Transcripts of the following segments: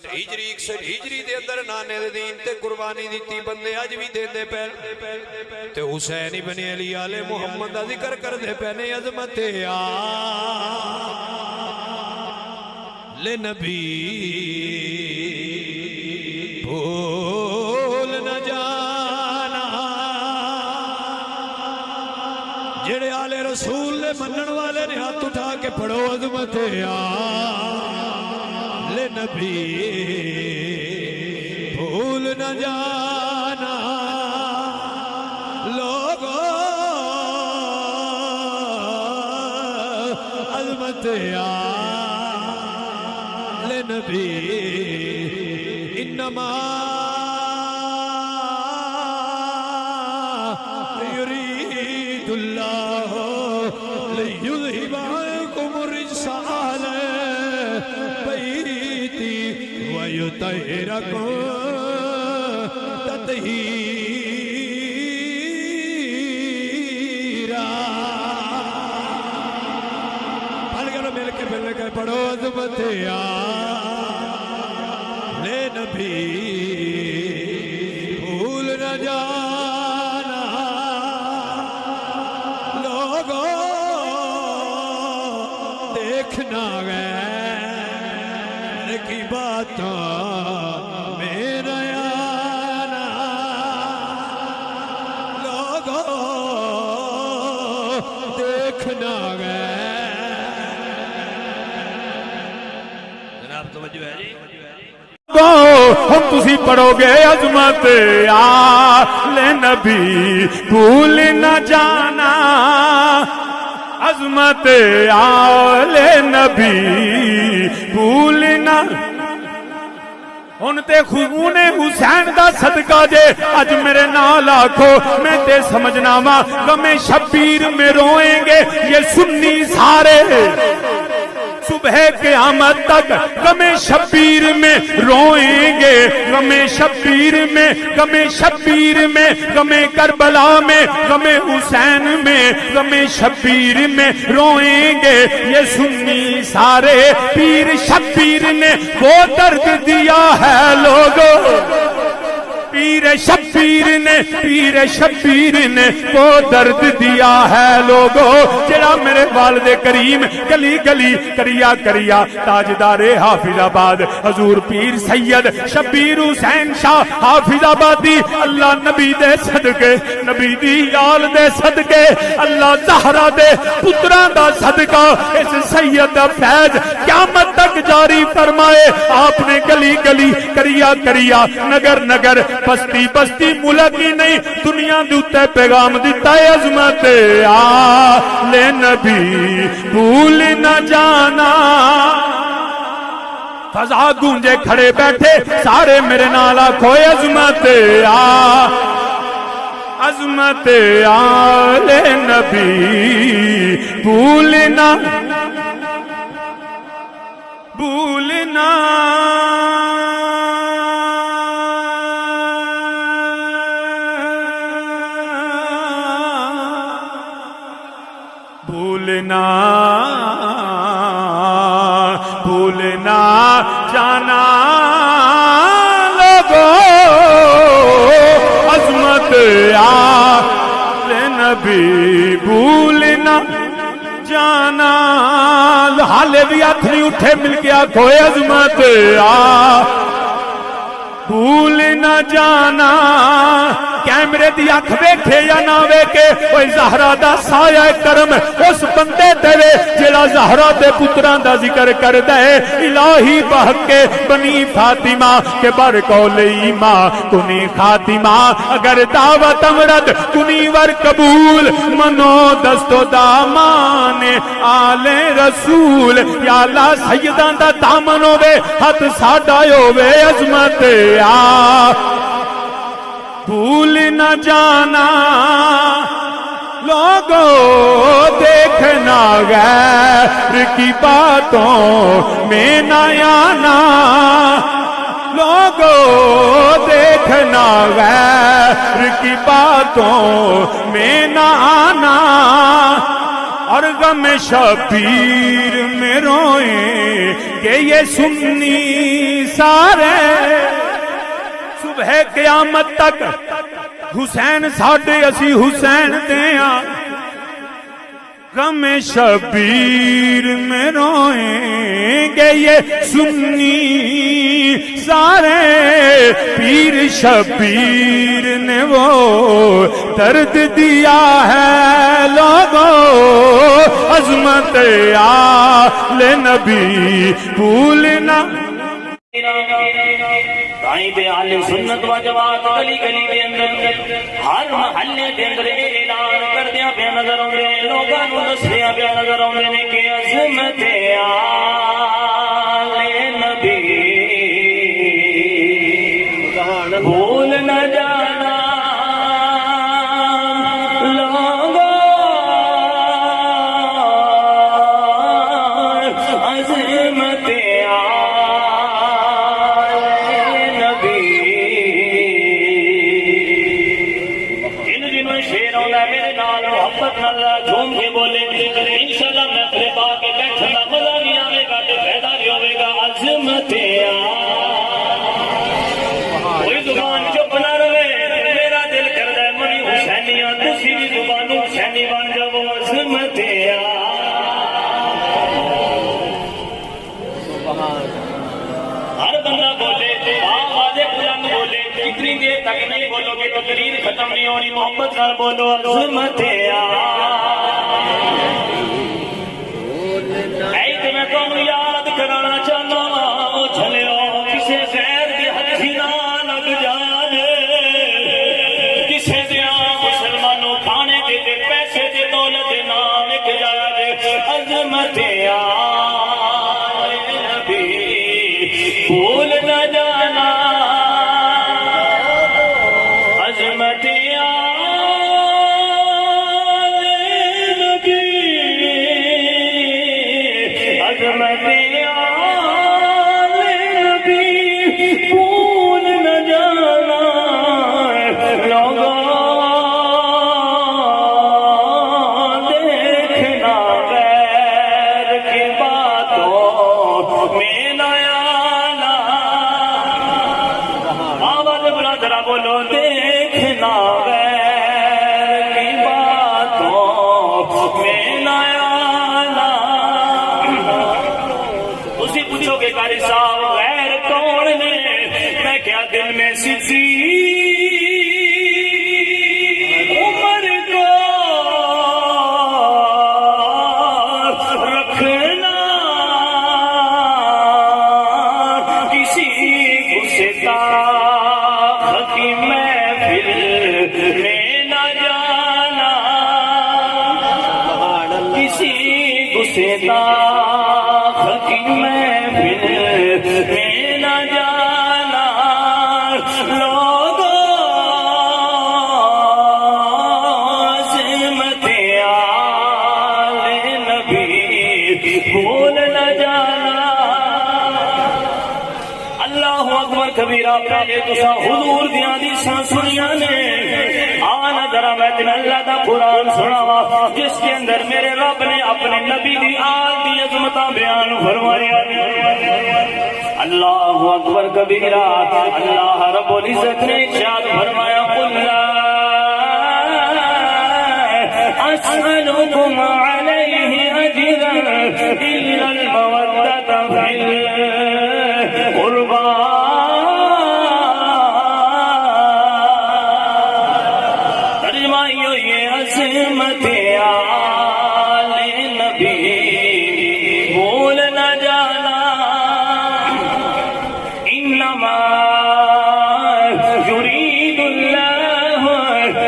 ہجری 61 ہجری دے اندر نانے دے دین تے قربانی دیتی بندے اج بھی دیندے پے تے حسین ابن علی آل محمد دا ذکر کردے پے نے عظمت آل نبی بھول نہ جانا جڑے آل رسول نے منن والے نے ہاتھ اٹھا کے پڑھو عظمت آل نبی بھول نہ جانا لوگو عظمت آل نبی انما يريد الله ليذهب عنكم الرجس أهل بيتي ويطهركم تطهيرا پڑھ کر مل کے پھر کے پڑھو عظمت آل نبی بھول نہ جانا لوگوں دیکھنا غیر کی باتوں میں نہ آنا لوگوں دیکھنا غیر جناب توجہ ہے جی ہم تسی پڑھو گے عظمت آل نبی بھول نہ جانا عظمت آل نبی بھول نہ ان تے خون حسین دا صدقہ جے اج میرے نال آکھو میں تے سمجھنا وا غم شبیر میں روئیں گے یہ سنی سارے صبح قیامت تک غم شبیر میں روئیں گے غم شبیر میں غم شبیر میں غم کربلا میں غم حسین میں غم شبیر میں روئیں گے یہ سنی سارے پیر شبیر نے وہ درد دیا ہے لوگوں پیر شبیر نے وہ درد دیا ہے لوگوں جڑا میرے والد کریم گلی گلی کریا کریا تاجدار حافظ آباد حضور پیر سید شبیر حسین شاہ حافظ آبادی اللہ نبی دے صدقے نبی دی یال دے صدقے اللہ زہرا دے پتراں دا صدقہ اس سید دا فیض قیامت تک جاری فرمائے آپ نے گلی گلی کریا کریا نگر نگر بستی بستی ملک ہی نہیں دنیا دوتے پیغام دیتا ہے عظمت آل نبی بھول نہ جانا فضا گونجے کھڑے بیٹھے سارے میرے نالا کھوئے عظمت آل نبی بھول نہ بھولنا جانا لوگوں عظمت آل نبی بھولنا جانا حالے بھی ہاتھ نہیں اٹھے مل کے آکھوئے عظمت بھول نہ جانا کیمرے دی اکھ ویکھے یا نہ ویکھے اوے زہرا دا سایہ کرم اس بندے تے جڑا زہرا دے پتراں دا ذکر کردا ہے الہی بہکے بنی فاطمہ کے بر قول ایماں کنی خاتمہ اگر دعوت امرد کنی ور قبول منو دستو دامان آل رسول یا اللہ سیداں دا دامن ہوے ہاتھ ساڈا ہوے عظمت بھول نہ جانا لوگوں دیکھنا غیر کی باتوں میں نہ آنا لوگوں دیکھنا غیر کی باتوں میں نہ آنا اور غم شبیر میں روئیں کہ یہ سنی سارے صبح قیامت تک حسین ساڈے اسی حسین دیاں غم شبیر میں روئیں گے یہ سنی سارے پیر شبیر نے وہ درد دیا ہے لوگوں عظمت آل نبی بھولنا دائیں پہ اہل سنت و جماعت گلی گلی دے اندر ہر محلے دے اندر اعلان کردیاں پہ نظر آؤندے لوکاں نوں دسدیاں پہ نظر آؤندے نے کہ عظمت آل نبی بھول نہ جانا تقریر ختم نہیں ہونی محبت نال بولو عظمت ایک میں تمہیں یاد کرانا چاہنا چلو کسے غیر دی ہتھی نہ لگ جانے کسے دیا مسلمانوں کھانے دے پیسے دے دولت دے نام ایک جانے عظمت نبی بھول نہ جانا پہلے تسا حضور دیاں حدیثاں سنیاں نے آنا ذرا میں تین اللہ دا قرآن سناوا جس کے اندر میرے رب نے اپنے نبی دی آل دی عظمتاں بیان فرمایا اللہ اکبر کبیرہ اللہ رب العزت نے ارشاد فرمایا قل لا اسألكم عليه اجرا الا المودة في القربى عظمت آل نبی بھول نہ جانا انما یرید اللہ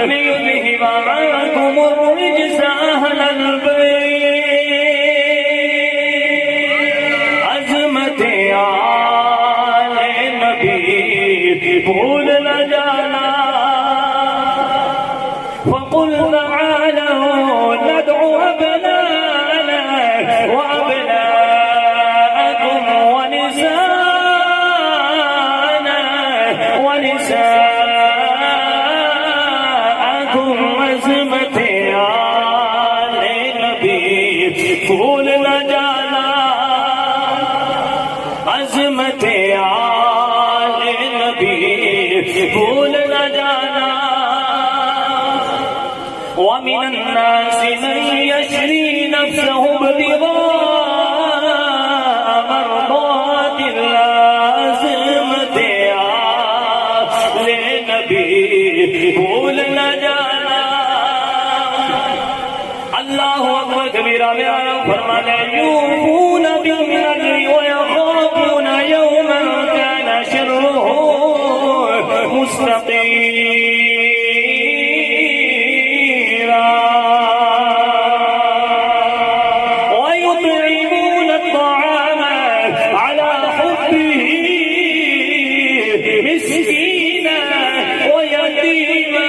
لیذہب عنکم الرجس اہل البیت عظمت آل نبی بھول نہ جانا فقل تعالوا ندعو أبناءنا وأبناءكم ونساءنا ونساءكم عظمت آل نبی بھول نہ جانا عظمت آل ومن الناس من يشري نفسه ابتغاء مرضات الله لے نبی بھول نہ جانا اللہ اکبر کبیرہ میرا فرمانا یوفون بالنذر ويخافون يوما كان شره مستطيرا ويطعمون الطعام على حبه مسكينا ويتيما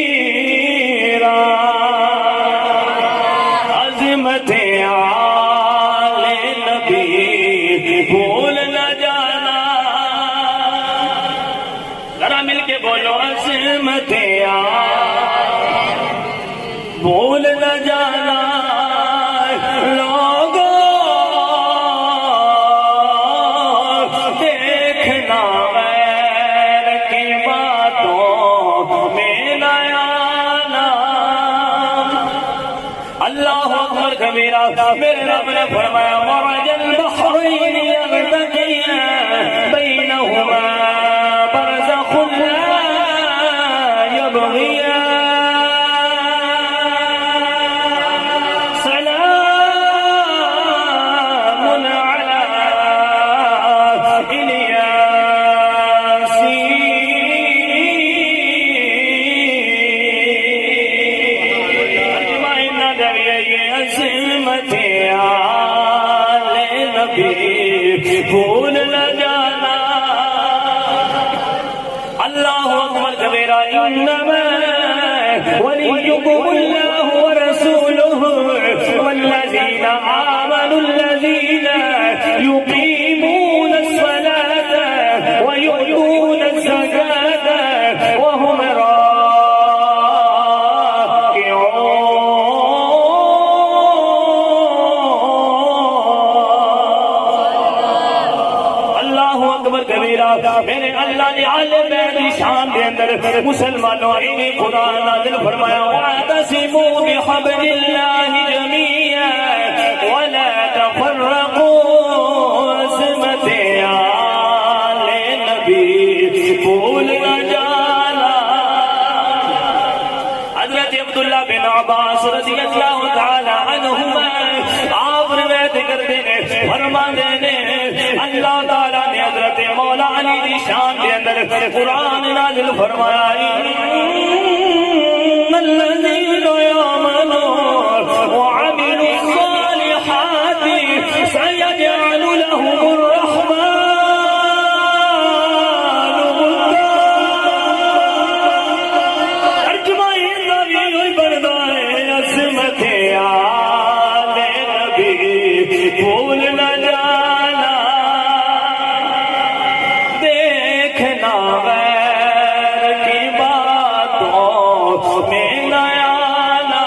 واسيرا عظمت آل نبی بھول نہ جانا ذرا مل کے بولو عظمت بھول نہ جانا لوگوں دیکھنا غیر کی باتوں میں نہ آنا اللہ اکبر کبیرہ میرے رب نے فرمایا مرج البحرین یلتقیان بینہما برزخ لا یبغیان سلام علی الیاسین عظمت آل نبی بھول نہ جانا اللہ اکبر کبیرہ انما ولیکم اللہ ورسولہ والذین آمنوا الذین یقیمون الصلاة ویؤتون الزکاة وهم میرے اللہ نے عالم بیت شان دے اندر مسلمانوں انہی قرآن نازل فرمایا وَاعْتَصِمُوا بِحَبْلِ اللَّهِ جَمِيعًا وَلَا تَفَرَّقُوا عظمت آل نبی بھول نہ جانا حضرت عبداللہ بن عباس رضی اللہ تعالی عنہما آپ روایت کرتے ہیں فرماتے ہیں اللہ تعالیٰ نے حضرت مولا علی دی شان کے اندر قرآن نازل فرمایا ان الذین آمنوا وعملوا الصالحات سيجعل لهم الرحمن ودا ترجمہ یہ بنتا ہے عظمت آل نبی بھول نہ جانا دیکھنا غیر کی باتوں میں نہ آنا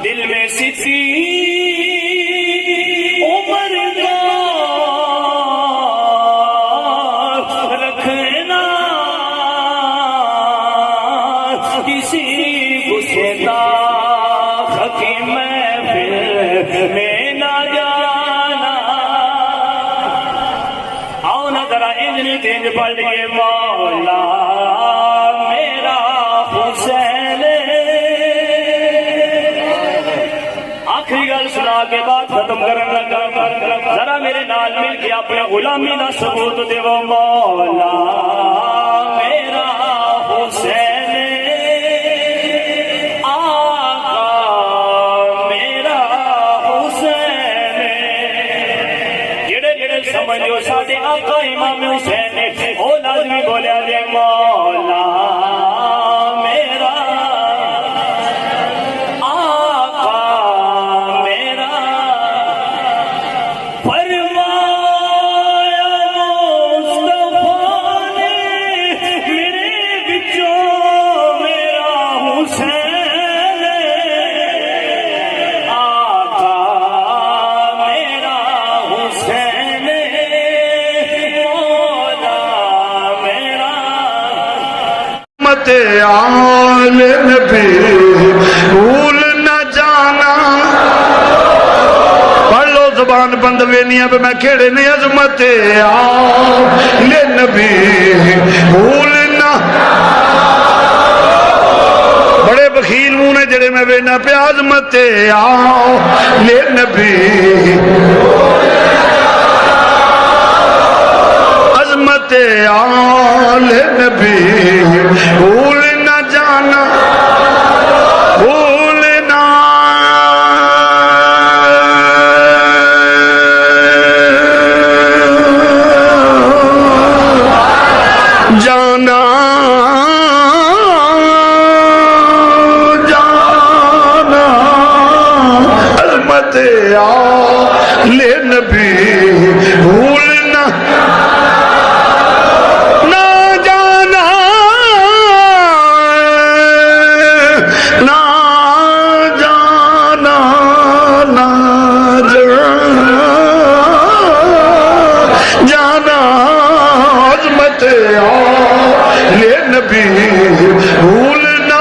دل میں سچی عمر کا رکھنا کسی گستاخ کی محفل میں نہ جانا آؤ نہ ذرا انجنی تیز پڑھ لیے مولا میرا حسین آخری گل سنا کے بعد ختم کرن لگا ذرا میرے نال مل کے اپنے غلامی دا ثبوت دیو مولا میرا حسین آقا میرا حسین جڑے جڑے سمجھو ساڈے آقا امام حسین او لازمی بولیا دے مولا میرا آقا میرا فرمایا مصطفیٰ نے میرے بچوں میرا حسین آقا میرا حسین مولا میرا عظمت آل نبی بھول نہ جانا پڑھ لو زبان بند وینیاں پہ میں کھیڑے نہیں عظمت آل نبی بھول نہ بڑے بخیل منہ نے جڑے میں وینا پہ عظمت آل نبی عظمت آل نبی بھول نہ جانا بھولنا جانا جانا عظمت آل نبی بھولنا نہ جانا نہ جانا نہ جانا عظمت آل نبی بھولنا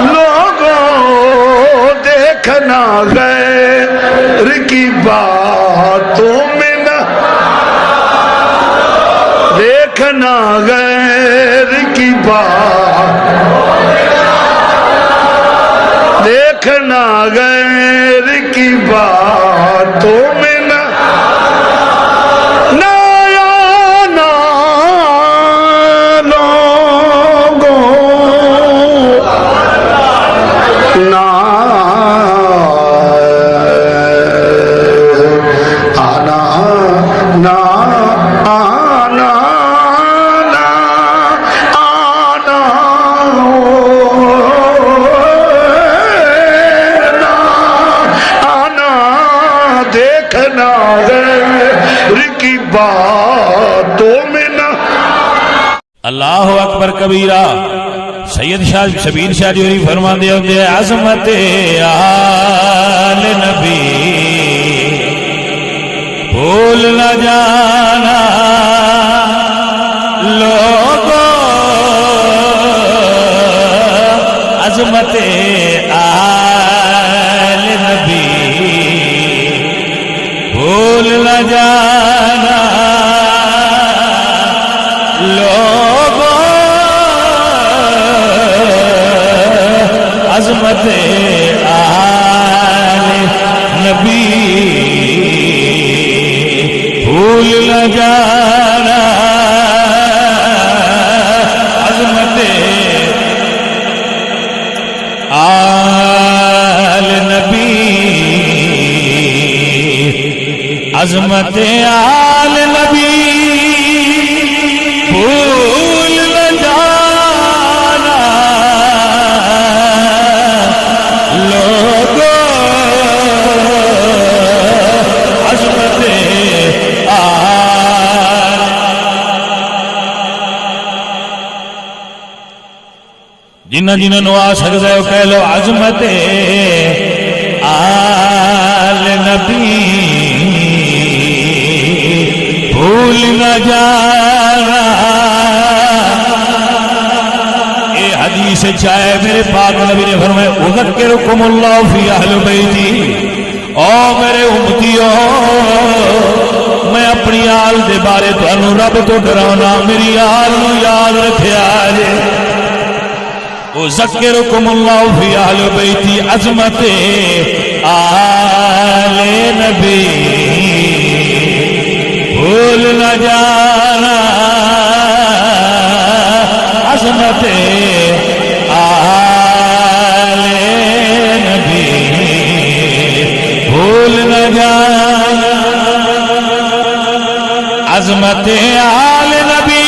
لوگوں دیکھنا غیر کی باتوں میں نہ دیکھنا غیر کی بات دیکھنا غیر کی باتوں میں نہ آنا لوگوں نہ آنا نہ آنا نہ آنا نہ آنا دیکھنا غیر کی باتوں میں نہ اللہ اکبر کبیرہ سید شاہ شبیر شاہ جوری فرما دے ہوتے ہیں عظمت آل نبی بھول نہ جانا لوگوں عظمت آل نبی بھول نہ جانا لوگوں عظمت آل نبی بھول نہ جانا عظمت آل نبی عظمت آل نبی بھول نہ جانا لوگوں عظمت آل جنہ جنہ نو آ سکتا ہے وہ کہہ لو عظمت آل نبی بھول نہ جانا اے حدیث چاہے میرے پاک نبی نے فرمایا اذکرکم اللہ فی اہل بیتی او میرے امتیوں میں اپنی آل دے بارے تو انہوں رب تو ڈرانا میری آل نو یاد رکھیا جے اذکرکم اللہ فی اہل بیتی عظمت آل نبی بھول نہ جانا عظمت آل نبی بھول نہ جانا عظمت آل نبی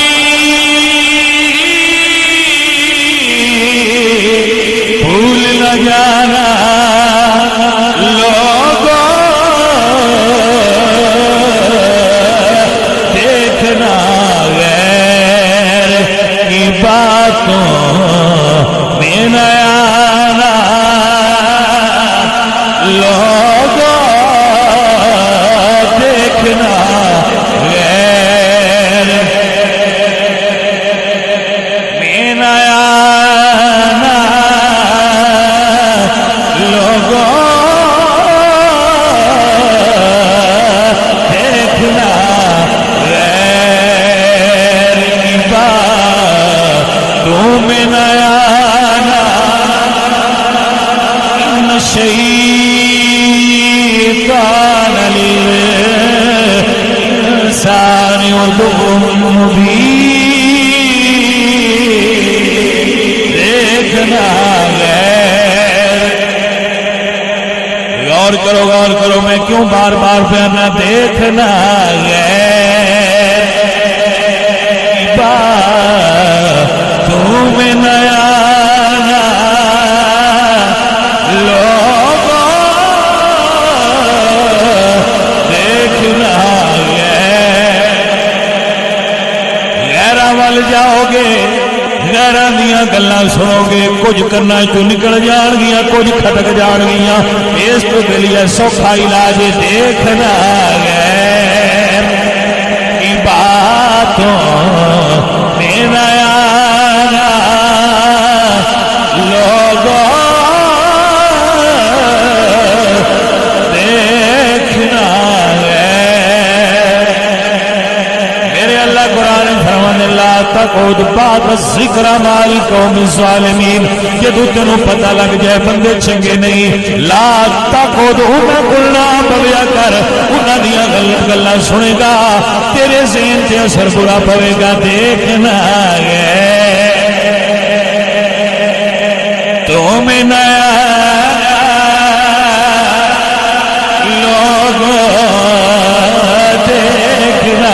بھول نہ جانا لوگوں دیکھنا غیر کی باتوں میں نہ آنا لوگوں دیکھنا غیر كان للإنسان عدو مبين دیکھنا غیر غور کرو میں کیوں بار بار پہنا دیکھنا غیر تم نیا جاؤ گے غیراں دیاں گلاں سنو گے کچھ کرنا چ نکل جان گیا کچھ کھٹک جان گیا اس تو لیے سوکھا علاج دیکھنا غیر کی باتوں میں نیا لوگوں دیکھنا میرے اللہ قرآن فرمان اللہ تقعد بعد الذکر مع القوم الظالمین جدو تینوں پتہ لگ جائے بندے چنگے نہیں لا تقعد انہاں کول نہ بولیا کر انہاں دیاں غلط گلاں سنے گا تیرے ذہن تے اثر برا پوے گا دیکھنا ہے تم نیا لوگوں دیکھنا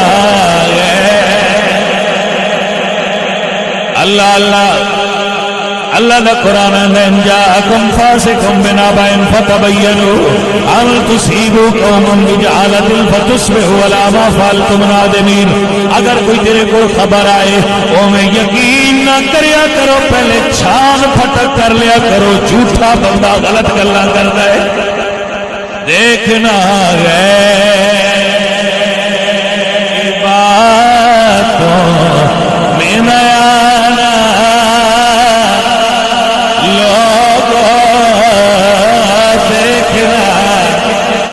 اللہ دا قرآن ان جاءکم فاسقٌ بنبأٍ فتبینوا ان تصیبوا قوما بجہالۃ فتصبحوا علی ما فعلتم نادمین اگر کوئی تیرے کو خبر آئے او میں یقین نہ کریا کرو پہلے چھان پھٹک کر لیا کرو جھوٹا بندہ غلط گلاں کردا ہے دیکھنا ہے